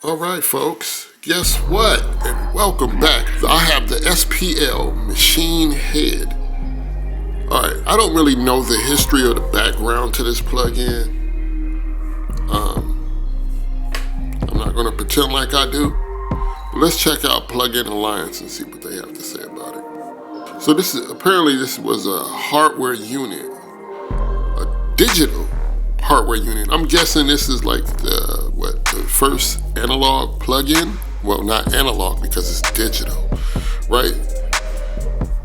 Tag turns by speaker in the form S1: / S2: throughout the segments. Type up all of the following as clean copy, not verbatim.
S1: All right, folks, guess what? And welcome back. I have the SPL Machine Head. All right, I don't really know the history or the background to this plugin. I'm not going to pretend like I do. But let's check out Plugin Alliance and see what they have to say about it. So this was a hardware unit, a digital hardware unit. I'm guessing this is like the first analog plugin. Well, not analog because it's digital, right?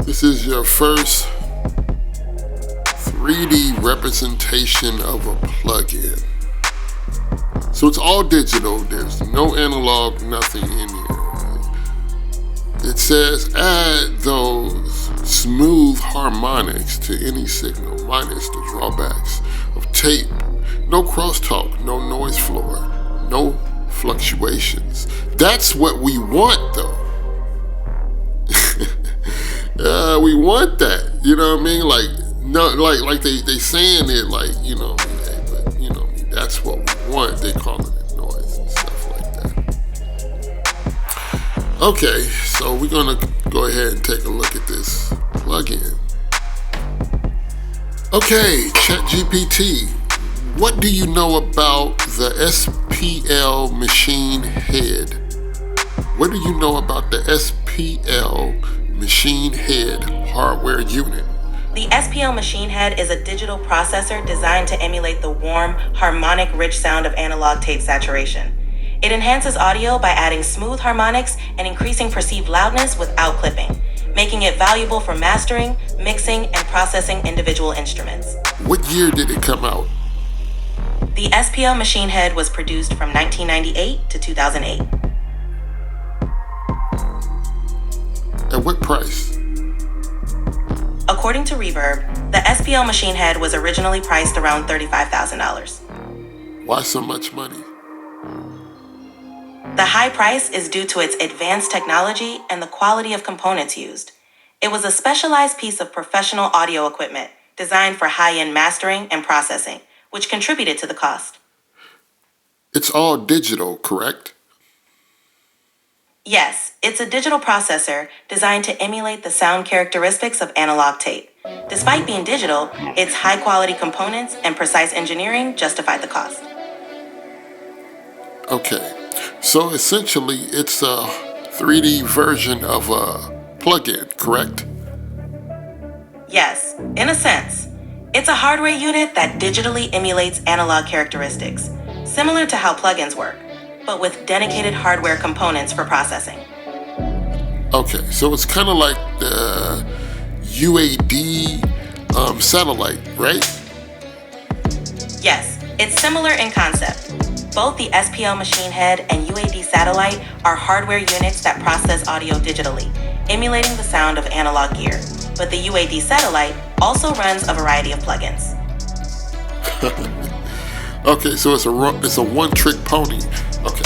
S1: This is your first 3D representation of a plugin. So it's all digital. There's no analog, nothing in here. It says add those smooth harmonics to any signal minus the drawbacks of tape. No crosstalk, no noise floor, no fluctuations. That's what we want, though. We want that. You know what I mean? Like they saying it like, but that's what we want. They calling it noise and stuff like that. Okay, so we're gonna go ahead and take a look at this plugin. Okay, ChatGPT. What do you know about the SPL Machine Head? What do you know about the SPL Machine Head hardware unit?
S2: The SPL Machine Head is a digital processor designed to emulate the warm, harmonic, rich sound of analog tape saturation. It enhances audio by adding smooth harmonics and increasing perceived loudness without clipping, making it valuable for mastering, mixing, and processing individual instruments.
S1: What year did it come out?
S2: The SPL Machine Head was produced from 1998 to 2008.
S1: At what price?
S2: According to Reverb, the SPL Machine Head was originally priced around $35,000.
S1: Why so much money?
S2: The high price is due to its advanced technology and the quality of components used. It was a specialized piece of professional audio equipment designed for high-end mastering and processing, which contributed to the cost.
S1: It's all digital, correct?
S2: Yes, it's a digital processor designed to emulate the sound characteristics of analog tape. Despite being digital, its high-quality components and precise engineering justified the cost.
S1: Okay, so essentially it's a 3D version of a plugin, correct?
S2: Yes, in a sense. It's a hardware unit that digitally emulates analog characteristics, similar to how plugins work, but with dedicated hardware components for processing.
S1: Okay, so it's kind of like the UAD satellite, right?
S2: Yes, it's similar in concept. Both the SPL Machine Head and UAD satellite are hardware units that process audio digitally, emulating the sound of analog gear. But the UAD satellite also runs a variety of plugins.
S1: Okay, so it's a one-trick pony. Okay.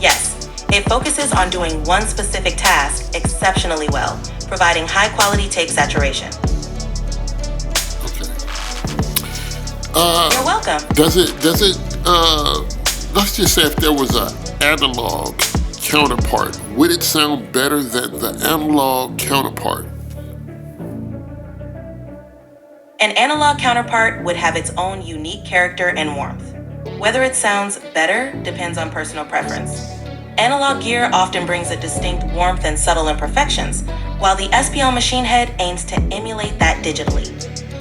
S2: Yes, it focuses on doing one specific task exceptionally well, providing high-quality tape saturation.
S1: Okay.
S2: You're welcome.
S1: Does it, let's just say if there was an analog counterpart, would it sound better than the analog counterpart?
S2: An analog counterpart would have its own unique character and warmth. Whether it sounds better depends on personal preference. Analog gear often brings a distinct warmth and subtle imperfections, while the SPL Machine Head aims to emulate that digitally.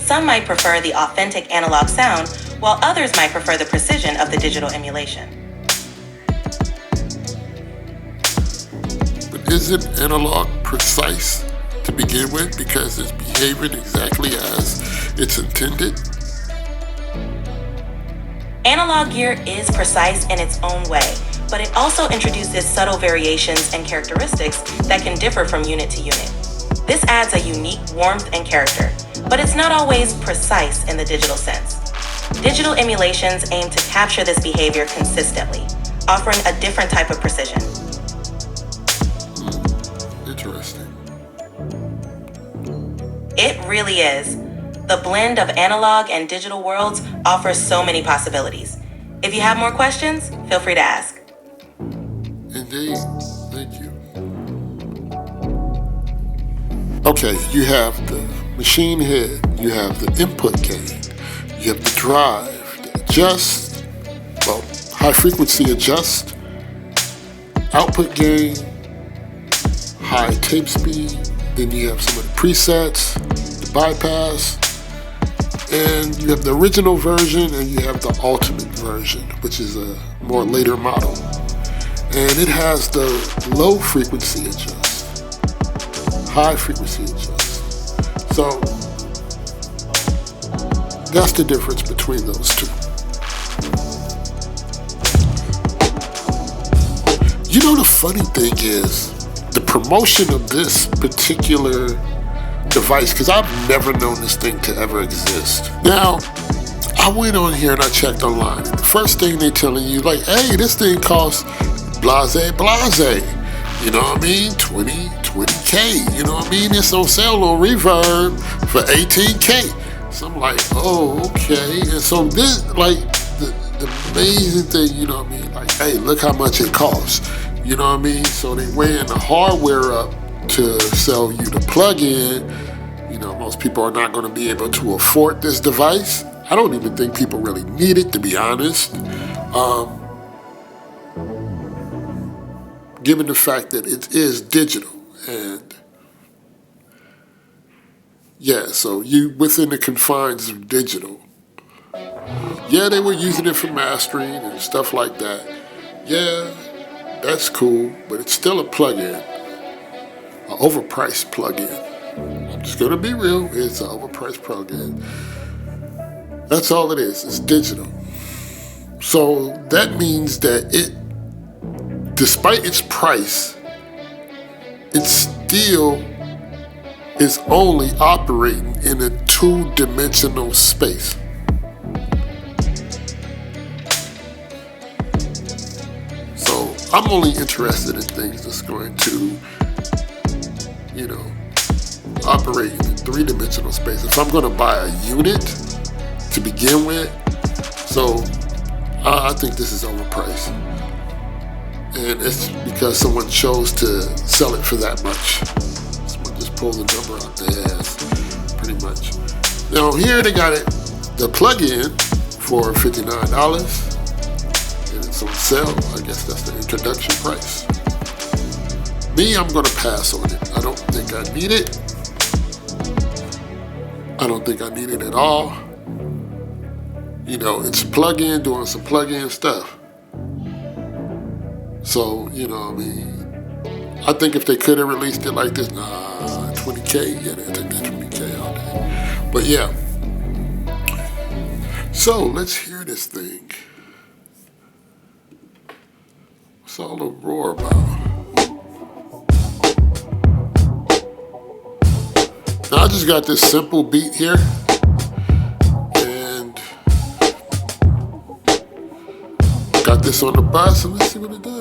S2: Some might prefer the authentic analog sound, while others might prefer the precision of the digital emulation.
S1: But isn't analog precise to begin with because it's behaving exactly as it's intended?
S2: Analog gear is precise in its own way, but it also introduces subtle variations and characteristics that can differ from unit to unit. This adds a unique warmth and character, but it's not always precise in the digital sense. Digital emulations aim to capture this behavior consistently, offering a different type of precision.
S1: Interesting.
S2: It really is. The blend of analog and digital worlds offers so many possibilities. If you have more questions, feel free to ask.
S1: Indeed. Thank you. Okay, you have the machine head, you have the input gain, you have the drive, the adjust, high frequency adjust, output gain, high tape speed, then you have some of the presets, the bypass, and you have the original version and you have the ultimate version, which is a more later model. And it has the low frequency adjust, high frequency adjust. So that's the difference between those two. You know, the funny thing is, the promotion of this particular device, because I've never known this thing to ever exist. Now, I went on here and I checked online. And the first thing they're telling you, like, hey, this thing costs blase. You know what I mean? 20K. You know what I mean? It's on sale on Reverb for 18K. So I'm like, oh, okay. And so this, like, the amazing thing, you know what I mean? Like, hey, look how much it costs. You know what I mean? So they weighing the hardware up to sell you the plug-in. You know, most people are not going to be able to afford this device. I don't even think people really need it, to be honest. Given the fact that it is digital. And yeah, so you within the confines of digital. Yeah, they were using it for mastering and stuff like that. Yeah, that's cool, but it's still a plug-in. An overpriced plug-in. I'm just gonna be real, it's an overpriced plug-in. That's all it is, it's digital. So that means that it, despite its price, it still is only operating in a two-dimensional space. So I'm only interested in things that's going to, you know, operate in a three-dimensional space. If I'm going to buy a unit to begin with, so I think this is overpriced. And it's because someone chose to sell it for that much. Someone just pulled the number out their ass, pretty much. Now here they got it, the plug-in for $59. And it's on sale. I guess that's the introduction price. Me, I'm gonna pass on it. I don't think I need it. I don't think I need it at all. You know, it's a plug-in doing some plug-in stuff. So, you know what I mean? I think if they could have released it like this, 20K, yeah, they take that 20K all day. But yeah. So, let's hear this thing. What's all the roar about? Now, I just got this simple beat here. And got this on the bus, and let's see what it does.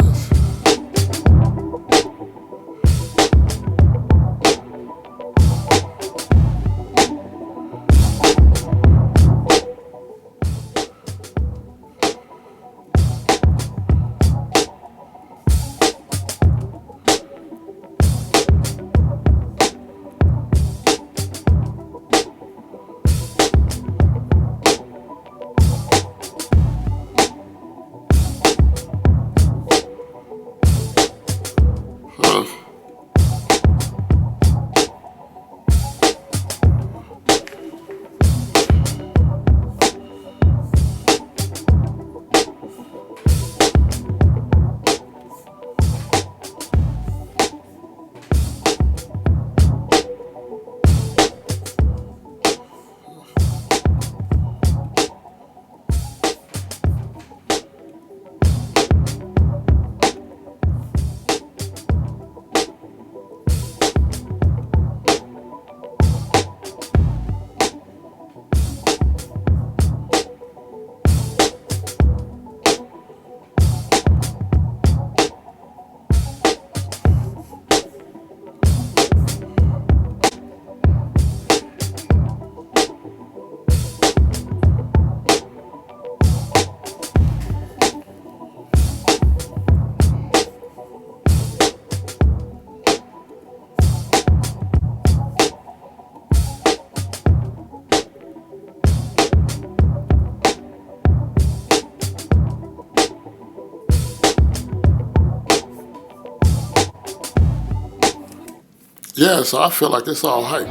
S1: Yeah, so I feel like it's all hype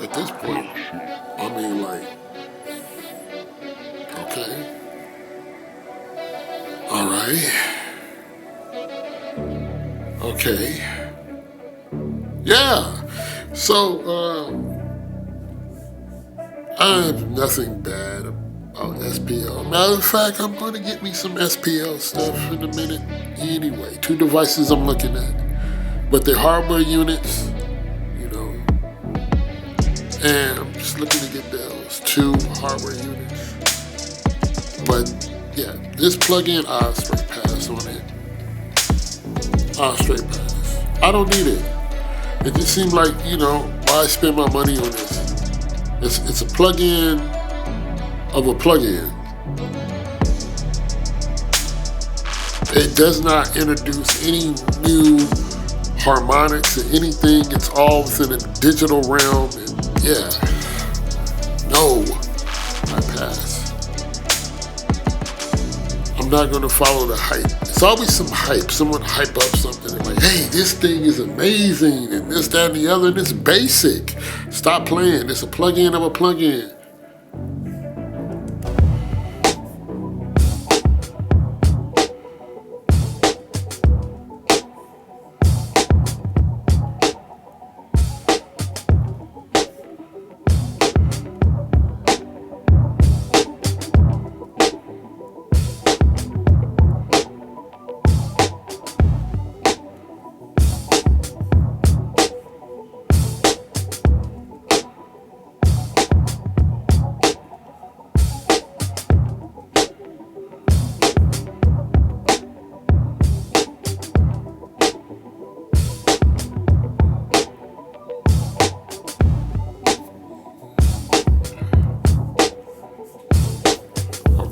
S1: at this point. I mean, like, okay, all right, okay, yeah. So I have nothing bad about SPL. Matter of fact, I'm going to get me some SPL stuff in a minute. Anyway, 2 devices I'm looking at, but they're hardware units, you know, and I'm just looking to get those 2 hardware units. But yeah, this plug-in, I'll straight pass on it. I'll straight pass. I don't need it. It just seemed like, you know, why spend my money on this? It's a plug-in of a plug-in. It does not introduce any new harmonics or anything. It's all within a digital realm. And yeah, no, I pass. I'm not gonna follow the hype. It's always some hype. Someone hype up something and like, hey, this thing is amazing and this, that, and the other, and it's basic. Stop playing. It's a plug-in of a plug-in.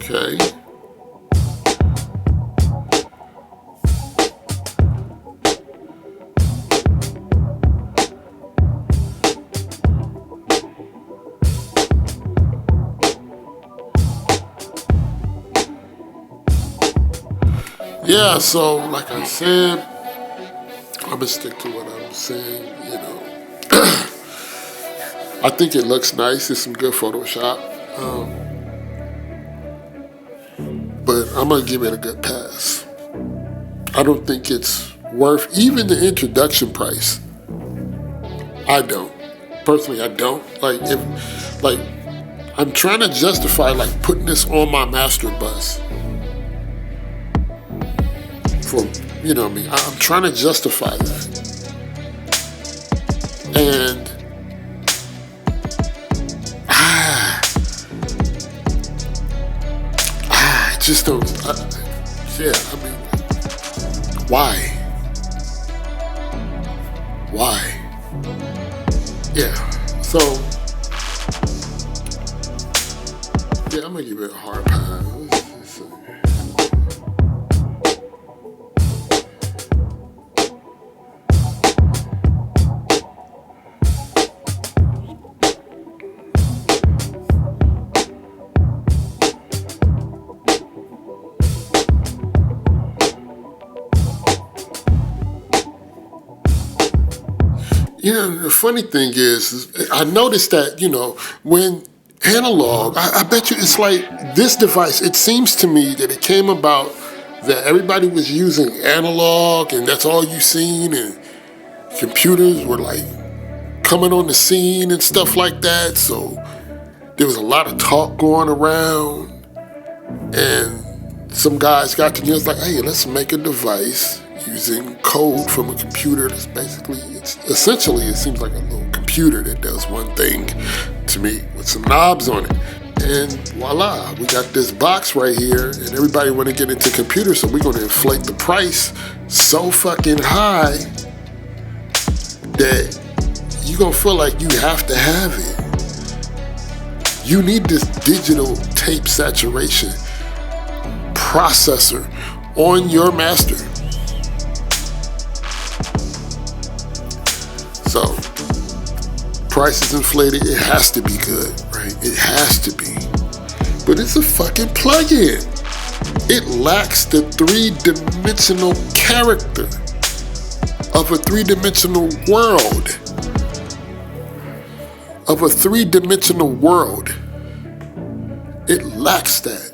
S1: Okay. Yeah, so like I said, I'm gonna stick to what I'm saying, you know. I think it looks nice. It's some good Photoshop. But I'm gonna give it a good pass. I don't think it's worth even the introduction price. I don't. Personally, I don't. Like, I'm trying to justify like putting this on my master bus. For, you know what I mean? I'm trying to justify that. And I just don't, yeah, I mean, why? Why? Yeah, so, yeah, I'm gonna give it a hard pass. You know, the funny thing is I noticed that, you know, when analog, I bet you it's like this device, it seems to me that it came about that everybody was using analog and that's all you seen, and computers were like coming on the scene and stuff like that. So there was a lot of talk going around, and some guys got together, it's like, hey, let's make a device using code from a computer that's basically, it's essentially, it seems like a little computer that does one thing to me with some knobs on it. And voila, we got this box right here, and everybody want to get into computers, so we're going to inflate the price so fucking high that you're going to feel like you have to have it. You need this digital tape saturation processor on your master. So, price is inflated, it has to be good, right? It has to be. But it's a fucking plug-in. It lacks the 3-dimensional character of a 3-dimensional world. of a three-dimensional world. It lacks that.